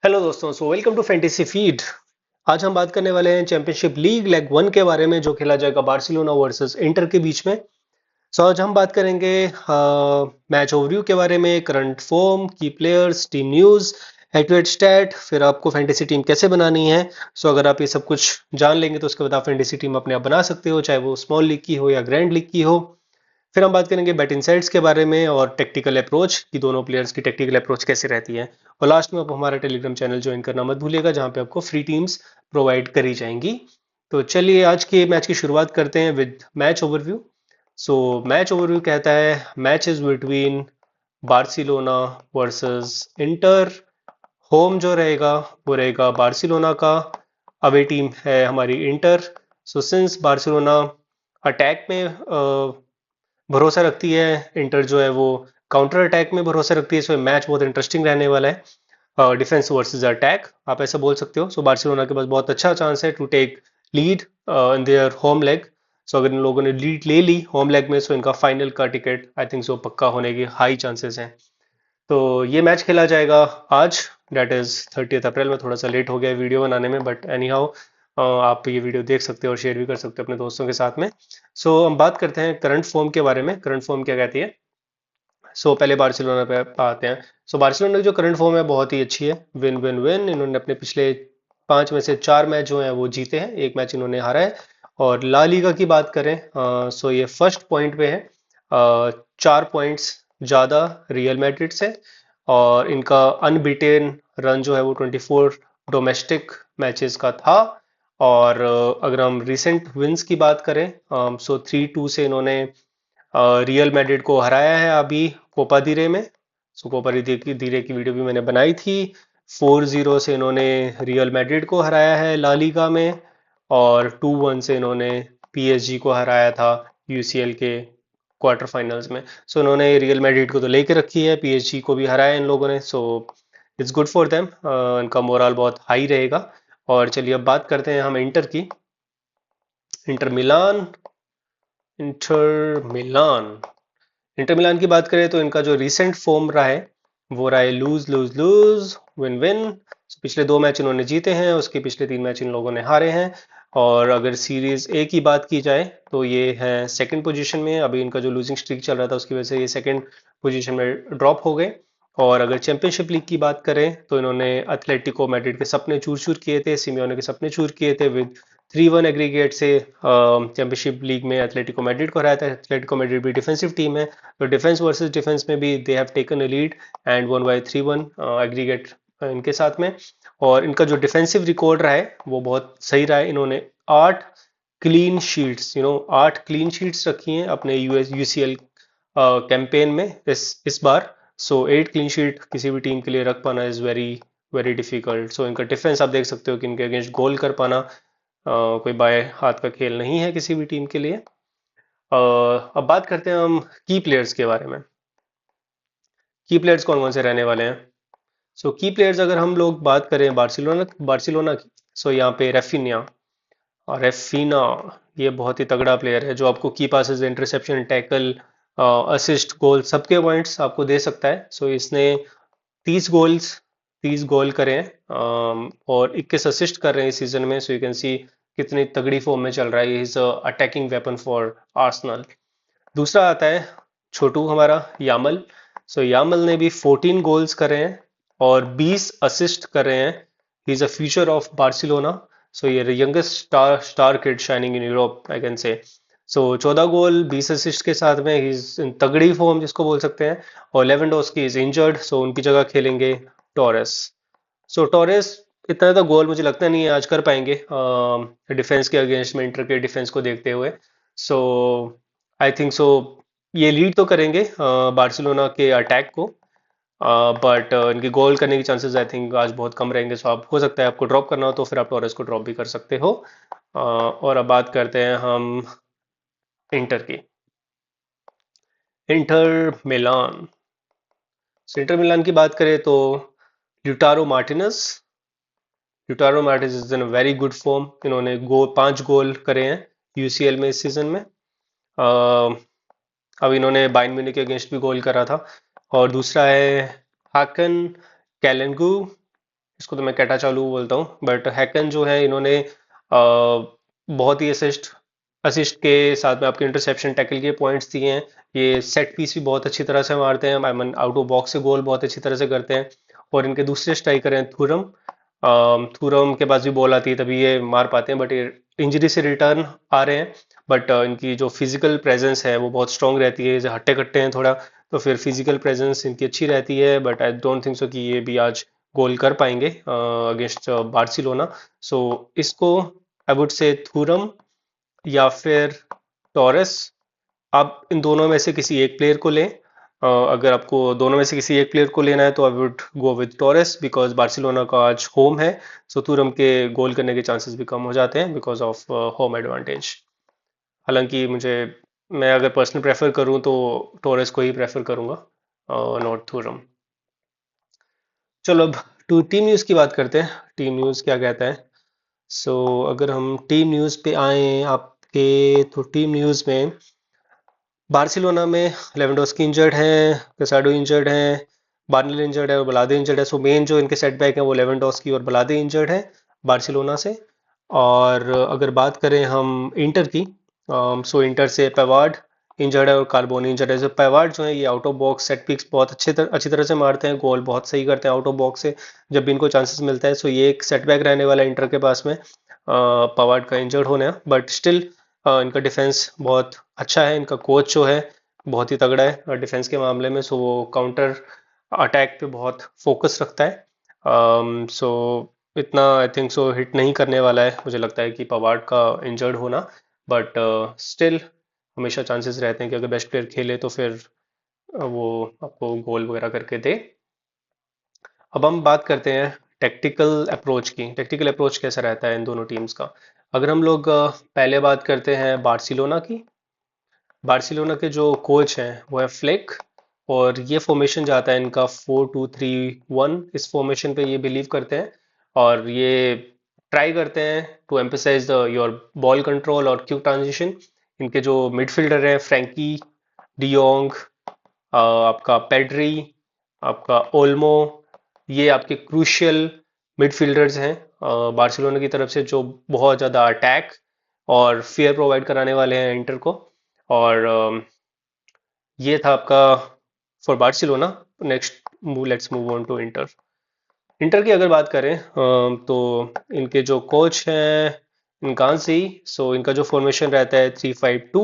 Hello दोस्तों, welcome to fantasy feed. आज हम बात करने वाले हैं चैंपियनशिप लीग लेग वन के बारे में, जो खेला जाएगा बार्सिलोना वर्सेस इंटर के बीच में। आज हम बात करेंगे मैच ओवरव्यू के बारे में, करंट फॉर्म, की players, team news, head to head stat, फिर आपको फैंटेसी टीम कैसे बनानी है। अगर आप ये सब कुछ जान लेंगे तो उसके बाद आप फैंटेसी टीम अपने आप बना सकते हो, चाहे वो स्मॉल लीग की हो या ग्रैंड लीग की हो। फिर हम बात करेंगे बैट इनसाइट्स के बारे में और टेक्टिकल अप्रोच कि दोनों प्लेयर्स की टेक्टिकल अप्रोच कैसे रहती है। और लास्ट में आप हमारा टेलीग्राम चैनल ज्वाइन करना मत भूलिएगा, जहां पे आपको फ्री टीम्स प्रोवाइड करी जाएंगी। तो चलिए आज के मैच की शुरुआत करते हैं with match overview. Match overview कहता है match is between Barcelona versus inter. Home जो रहेगा वो रहेगा बार्सिलोना का, अवे टीम है हमारी इंटर। सिंस बार्सिलोना अटैक में भरोसा रखती है, इंटर जो है वो काउंटर अटैक में भरोसा रखती है, सो मैच बहुत इंटरेस्टिंग रहने वाला है। डिफेंस वर्सेस अटैक आप ऐसा बोल सकते हो। बार्सिलोना के पास बहुत अच्छा चांस है to take lead in their home leg. अगर इन लोगों ने लीड ले ली होम लेग में, सो इनका फाइनल का टिकट आई थिंक सो पक्का होने की हाई चांसेस हैं। तो ये मैच खेला जाएगा आज, डेट इज 30 अप्रैल में। थोड़ा सा लेट हो गया वीडियो बनाने में, बट एनी हाउ आप ये वीडियो देख सकते हो और शेयर भी कर सकते हो अपने दोस्तों के साथ में। हम बात करते हैं करंट फॉर्म के बारे में। करंट फॉर्म क्या कहती है? पहले बार्सिलोना पे आते हैं। बार्सिलोना की जो करंट फॉर्म है बहुत ही अच्छी है, विन विन विन। इन्होंने अपने पिछले 5 में से 4 मैच जो हैं वो जीते हैं, एक मैच इन्होंने हारा है। और ला लीगा की बात करें, ये फर्स्ट पॉइंट पे है, 4 पॉइंट्स ज़्यादा रियल मैड्रिड से। और इनका अनबीटेन रन जो है वो 24 डोमेस्टिक मैचेस का था। और अगर हम रिसेंट विंस की बात करें, 3-2 से इन्होंने रियल मैड्रिड को हराया है अभी कोपा दिरे में। कोपा दिरे की वीडियो भी मैंने बनाई थी। 4-0 से इन्होंने रियल मैड्रिड को हराया है ला लीगा में। और 2-1 से इन्होंने पीएसजी को हराया था यूसीएल के क्वार्टर फाइनल्स में। इन्होंने रियल मैड्रिड को तो लेके रखी है, पीएसजी को भी हराया इन लोगों ने। इट्स गुड फॉर देम, इनका मोरल बहुत हाई रहेगा। और चलिए अब बात करते हैं हम इंटर की। Inter Milan. Inter Milan Inter Milan की बात करें तो इनका जो रिसेंट फॉर्म रहा है वो रहा है lose lose lose win win. पिछले 2 मैच इन्होंने जीते हैं, उसके पिछले 3 मैच इन लोगों ने हारे हैं। और अगर सीरीज ए की बात की जाए तो ये है सेकंड पोजीशन में। अभी इनका जो लूजिंग स्ट्रीक चल रहा था उसकी वजह से ये सेकंड पोजीशन में ड्रॉप हो गए। और अगर चैंपियनशिप लीग की बात करें तो इन्होंने एथलेटिको मैड्रिड के सपने चूर चूर किए थे, सिमियोने के सपने चूर किए थे। विद 3-1 एग्रीगेट से चैंपियनशिप लीग में एथलेटिको मैड्रिड को हराया था। एथलेटिको मैड्रिड भी डिफेंसिव टीम है, तो डिफेंस वर्सेस डिफेंस में भी they have taken a lead and one by 3-1 aggregate इनके साथ में। और इनका जो डिफेंसिव रिकॉर्ड रहा है वो बहुत सही रहा है। इन्होंने 8 क्लीन शीट्स रखी हैं अपने यूसीएल कैंपेन में इस बार। 8 क्लीन शीट किसी भी टीम के लिए रख पाना इज वेरी वेरी डिफिकल्ट। इनका डिफेंस आप देख सकते हो कि इनके अगेंस्ट गोल कर पाना कोई बाएं हाथ का खेल नहीं है किसी भी टीम के लिए। अब बात करते हैं हम की प्लेयर्स के बारे में। की प्लेयर्स कौन कौन से रहने वाले हैं? की प्लेयर्स अगर हम लोग बात करें बार्सिलोना बार्सिलोना की, यहाँ पे रेफिनिया। और रेफिना ये बहुत ही तगड़ा प्लेयर है, जो आपको की पासेस, इंटरसेप्शन, टैकल, असिस्ट, गोल सबके पॉइंट्स आपको दे सकता है। इसने 30 गोल्स 30 गोल करे हैं, और 21 असिस्ट कर रहे हैं इस सीजन में। यू कैन सी कितनी तगड़ी फॉर्म में चल रहा है। Is attacking weapon for Arsenal. दूसरा आता है छोटू हमारा यामल। यामल ने भी 14 गोल्स करे हैं और 20 असिस्ट करे हैं। He is a future of Barcelona. ये youngest star kid shining in Europe I can say. 14 goal 20 assist के साथ में ही इज इन तगड़ी फॉर्म जिसको बोल सकते हैं। और लेवेंडोस्की इज इंजर्ड, उनकी जगह खेलेंगे टोरेस। टोरेस इतना तो गोल मुझे लगता नहीं है आज कर पाएंगे डिफेंस के अगेंस्ट में, इंटर के डिफेंस को देखते हुए। सो आई थिंक सो ये लीड तो करेंगे बार्सिलोना के अटैक को, बट इनके गोल करने की चांसेस आई थिंक आज बहुत कम रहेंगे। आप हो सकता है आपको ड्रॉप करना हो तो फिर आप टोरेस को ड्रॉप भी कर सकते हो। और अब बात करते हैं हम इंटर की। Inter Milan. इंटर मिलान की बात करें तो Lautaro Martinez. Lautaro Martinez is in very good form. इन्होंने 5 गोल करे हैं यूसीएल में इस सीजन में। अ, अब इन्होंने बायर्न म्यूनिख के अगेंस्ट भी गोल करा था। और दूसरा है हाकन कैलेंगू। इसको तो मैं कैटा चालू बोलता हूँ, बट हैकन जो है इन्होंने बहुत ही असिस्ट असिस्ट के साथ में आपके इंटरसेप्शन टैकल के पॉइंट्स दिए हैं। ये सेट पीस भी बहुत अच्छी तरह से मारते हैं, I mean out of box से गोल बहुत अच्छी तरह से करते हैं। और इनके दूसरे स्ट्राइकर हैं थुरम। थुरम के पास भी बॉल आती है तभी ये मार पाते हैं, बट ये इंजरी से रिटर्न आ रहे हैं। बट इनकी जो फिजिकल प्रेजेंस है वो बहुत स्ट्रांग रहती है, जैसे हट्टे कट्टे हैं थोड़ा, तो फिर फिजिकल प्रेजेंस इनकी अच्छी रहती है। But I don't think so कि ये भी आज गोल कर पाएंगे अगेंस्ट बार्सिलोना। सो इसको आई वुड से थुरम या फिर टॉरेस, आप इन दोनों में से किसी एक प्लेयर को लें। अगर आपको दोनों में से किसी एक प्लेयर को लेना है तो I would go with Torres, because Barcelona का आज होम है। सो तुरम के गोल करने के चांसेस भी कम हो जाते हैं बिकॉज ऑफ होम एडवांटेज। हालांकि मैं अगर पर्सनल प्रेफर करूं तो टोरेस को ही प्रेफर करूंगा, नॉट थुरम। चलो अब टीम न्यूज़ की बात करते हैं। टीम न्यूज़ क्या कहता है? सो अगर हम टीम न्यूज़ पे आए आपके, तो टीम न्यूज़ में बार्सिलोना में लेवेंडोस्की इंजर्ड हैं, कैसाडो इंजर्ड हैं, बार्नल इंजर्ड है और बलादे इंजर्ड है। सो मेन जो इनके सेटबैक हैं वो लेवेंडोस्की और बलादे इंजर्ड है बार्सिलोना से। और अगर बात करें हम इंटर की, सो इंटर से पेवार्ड इंजर्ड है और कार्बोनी इंजर्ड है। जो पेवार्ड जो है ये out of box set picks बहुत अच्छी तरह से मारते हैं, गोल बहुत सही करते हैं आउट ऑफ बॉक्स से जब भी इनको चांसेस मिलता है। सो ये एक सेटबैक रहने वाला है इंटर के पास में, पवार्ड का इंजर्ड होना। बट स्टिल इनका डिफेंस बहुत अच्छा है, इनका कोच जो है बहुत ही तगड़ा है डिफेंस के मामले में। सो वो काउंटर अटैक पे बहुत फोकस रखता है। सो इतना आई थिंक सो हिट नहीं करने वाला है मुझे लगता है कि पवार्ड का इंजर्ड होना। बट स्टिल हमेशा चांसेस रहते हैं कि अगर बेस्ट प्लेयर खेले तो फिर वो आपको गोल वगैरह करके दे। अब हम बात करते हैं टेक्टिकल अप्रोच की। टेक्टिकल अप्रोच कैसा रहता है इन दोनों टीम्स का? अगर हम लोग पहले बात करते हैं बार्सिलोना की। बार्सिलोना के जो कोच हैं वो है फ्लिक, और ये फॉर्मेशन जाता है इनका 4-2-3-1। इस फॉर्मेशन पे ये बिलीव करते हैं और ये ट्राई करते हैं to emphasize the your ball control और क्विक ट्रांजिशन। इनके जो मिडफील्डर हैं फ्रैंकी डियोंग, आपका पेड्री, आपका ओल्मो, ये आपके क्रूशियल मिडफील्डर्स हैं बार्सिलोना की तरफ से, जो बहुत ज़्यादा अटैक और फियर प्रोवाइड कराने वाले हैं इंटर को। और ये था आपका for Barcelona. Next let's move on to Inter. Inter की अगर बात करें तो इनके जो कोच हैं गांसी, सो इनका जो फॉर्मेशन रहता है 3-5-2।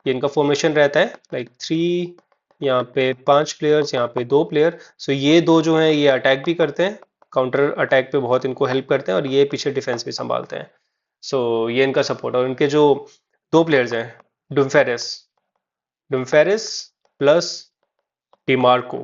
ये इनका फॉर्मेशन रहता है लाइक 3, यहाँ पे 5 प्लेयर्स, यहाँ पे 2 प्लेयर। सो ये दो जो हैं ये अटैक भी करते हैं, काउंटर अटैक पे बहुत इनको हेल्प करते हैं, और ये पीछे डिफेंस भी संभालते हैं। सो ये इनका सपोर्ट। और इनके जो 2 प्लेयर्स हैं, डुम्फेरिस डुम्फेरिस प्लस डिमार्को,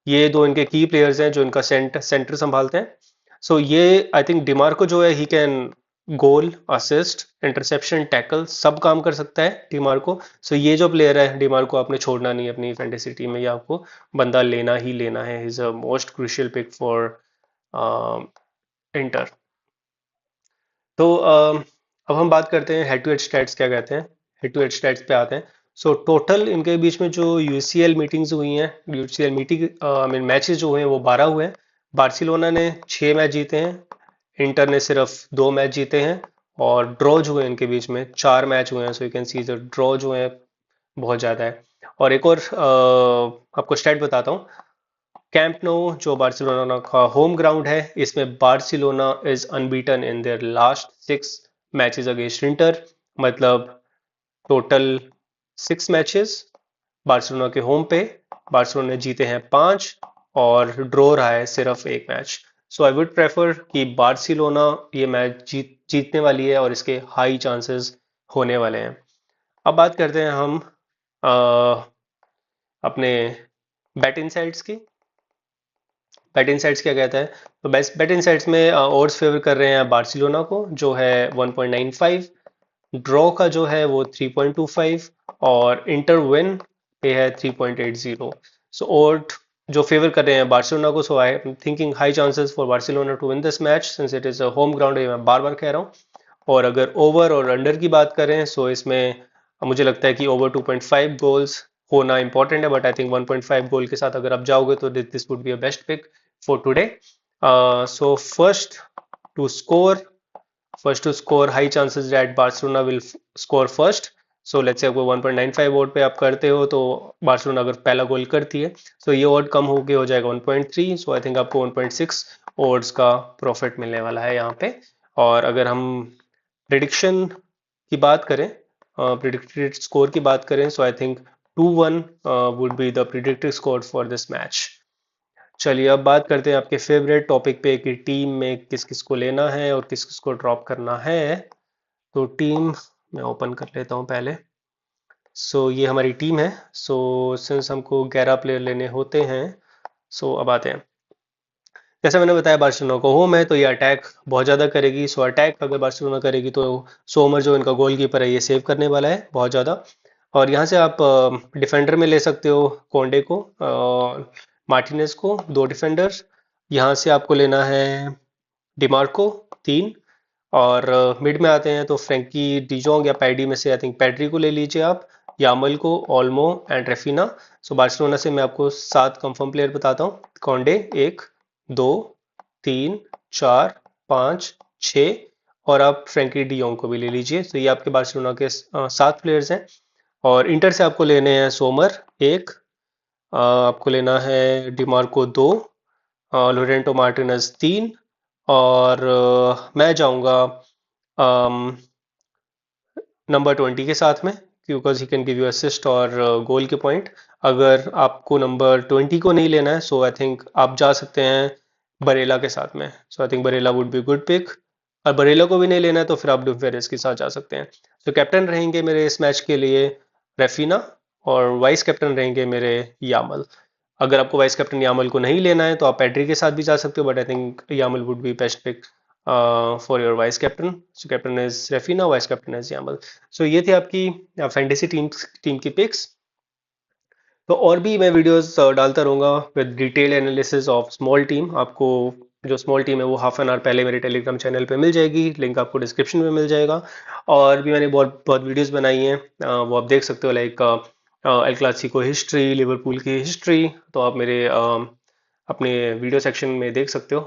ये दो इनके की प्लेयर्स हैं जो इनका सेंटर संभालते हैं। सो ये आई थिंक डिमार्को जो है he can goal assist interception tackle सब काम कर सकता है डिमार्को। सो ये जो प्लेयर है डिमार्को आपने छोड़ना नहीं है अपनी फैंटेसी टीम में, ये आपको बंदा लेना ही लेना है। Is a most crucial pick for Inter. तो अब हम बात करते हैं हेड टू हेड स्टैट्स क्या कहते हैं। हेड टू हेड स्टैट्स पे आते हैं। सो टोटल इनके बीच में जो यूसीएल मीटिंग्स हुई हैं, UCL meeting I mean matches जो हुए हैं वो 12 हुए हैं। बार्सिलोना ने 6 मैच जीते हैं, इंटर ने सिर्फ 2 मैच जीते हैं, और ड्रॉ जो है इनके बीच में 4 मैच हुए हैं। So you can see the draw जो है बहुत ज़्यादा है। और एक और आपको स्टैट बताता हूँ। कैंप नो जो बार्सिलोना का होम ग्राउंड है, इसमें Barcelona is unbeaten in their last 6 matches against inter. मतलब टोटल 6 मैचेस बार्सिलोना के होम पे बार्सिलोना ने जीते हैं 5, और ड्रॉ रहा है सिर्फ 1 match. So I would prefer कि बार्सिलोना ये मैच जीतने वाली है और इसके हाई चांसेस होने वाले हैं। अब बात करते हैं हम अपने बैट इनसाइट्स की। बैट इनसाइट्स क्या कहता है? तो बेस्ट बैट इनसाइट्स में ओड्स फेवर कर रहे हैं बार्सिलोना को, जो है 1.95। ड्रॉ का जो है वो 3.25, और इंटर विन पे है 3.80। सो ओड जो फेवर कर रहे हैं बार्सिलोना को। So I am thinking high chances for Barcelona to win this match since it is a home ground, ये मैं बार बार कह रहा हूँ। और अगर ओवर और अंडर की बात करें, सो इसमें मुझे लगता है कि ओवर 2.5 गोल्स होना इंपॉर्टेंट है, बट आई थिंक 1.5 गोल के साथ अगर आप जाओगे तो this would be a best pick for today. So first to score, high chances that Barcelona will score first. So let's say आपको 1.95 ओवर पे आप करते हो तो बार्सिलोना अगर पहला गोल करती है तो ये ओवर कम होके हो जाएगा 1.3. सो आई थिंक आपको 1.6 ओवर्स का प्रॉफिट मिलने वाला है यहाँ पे. और अगर हम प्रिडिक्शन की बात करें, प्रिडिक्टेड स्कोर की बात करें, so I think 2-1 would be the predicted score for this match. चलिए अब बात करते हैं आपके फेवरेट टॉपिक पे कि टीम में किस किस को लेना है और किस किस को ड्रॉप करना है. तो टीम मैं ओपन कर लेता हूँ पहले. सो ये हमारी टीम है. सो सिंस हमको 11 प्लेयर लेने होते हैं, सो अब आते हैं. जैसे मैंने बताया बार्सिलोना को होम है तो ये अटैक बहुत ज़्यादा करेगी. सो अटैक अगर बार्सिलोना करेगी तो सोमर जो इनका गोलकीपर है ये सेव करने वाला है बहुत ज़्यादा. और यहाँ से आप डिफेंडर में ले सकते हो कोंडे को, मार्टिनेज को, दो डिफेंडर्स. यहाँ से आपको लेना है डिमार्को, तीन. और मिड में आते हैं तो फ्रैंकी डिजोंग या पैडी में से आई थिंक पैड्री को ले लीजिए आप, यामल को, ओल्मो एंड रेफिना. सो बार्सिलोना से मैं आपको 7 कंफर्म प्लेयर बताता हूँ. कॉन्डे 1, 2, 3, 4, 5, 6. और आप फ्रैंकी डियोंग को भी ले लीजिए. तो ये आपके बार्सिलोना के 7 प्लेयर्स हैं. और इंटर से आपको लेने हैं सोमर 1, आपको लेना है डिमार्को 2, लोरेंटो मार्टिनेज 3. और मैं जाऊंगा नंबर 20 के साथ में because he can give you assist और गोल के पॉइंट. अगर आपको नंबर 20 को नहीं लेना है सो आई थिंक आप जा सकते हैं बरेला के साथ में. So I think Barella would be good pick. और बरेला को भी नहीं लेना है तो फिर आप डुवेरेस के साथ जा सकते हैं. तो कैप्टन रहेंगे मेरे इस मैच के लिए रेफिना और वाइस कैप्टन रहेंगे मेरे यामल. अगर आपको वाइस कैप्टन यामल को नहीं लेना है तो आप पैड्री के साथ भी जा सकते हो, but I think Yamal would be best pick for your vice captain. So captain is Raphinha, vice captain is Yamal. So ये थी आपकी फैंटेसी टीम की पिक्स. तो और भी मैं वीडियोस डालता रहूँगा with detail analysis of small team. आपको जो स्मॉल टीम है वो हाफ एन आवर पहले मेरे टेलीग्राम चैनल पे मिल जाएगी, लिंक आपको डिस्क्रिप्शन में मिल जाएगा. और भी मैंने बहुत बहुत वीडियोस बनाई हैं, वो आप देख सकते हो, like El Clasico history, Liverpool की हिस्ट्री. तो आप मेरे अपने वीडियो सेक्शन में देख सकते हो.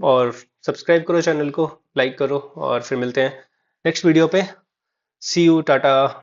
और सब्सक्राइब करो चैनल को, लाइक करो, और फिर मिलते हैं नेक्स्ट वीडियो पे. सी यू, टाटा.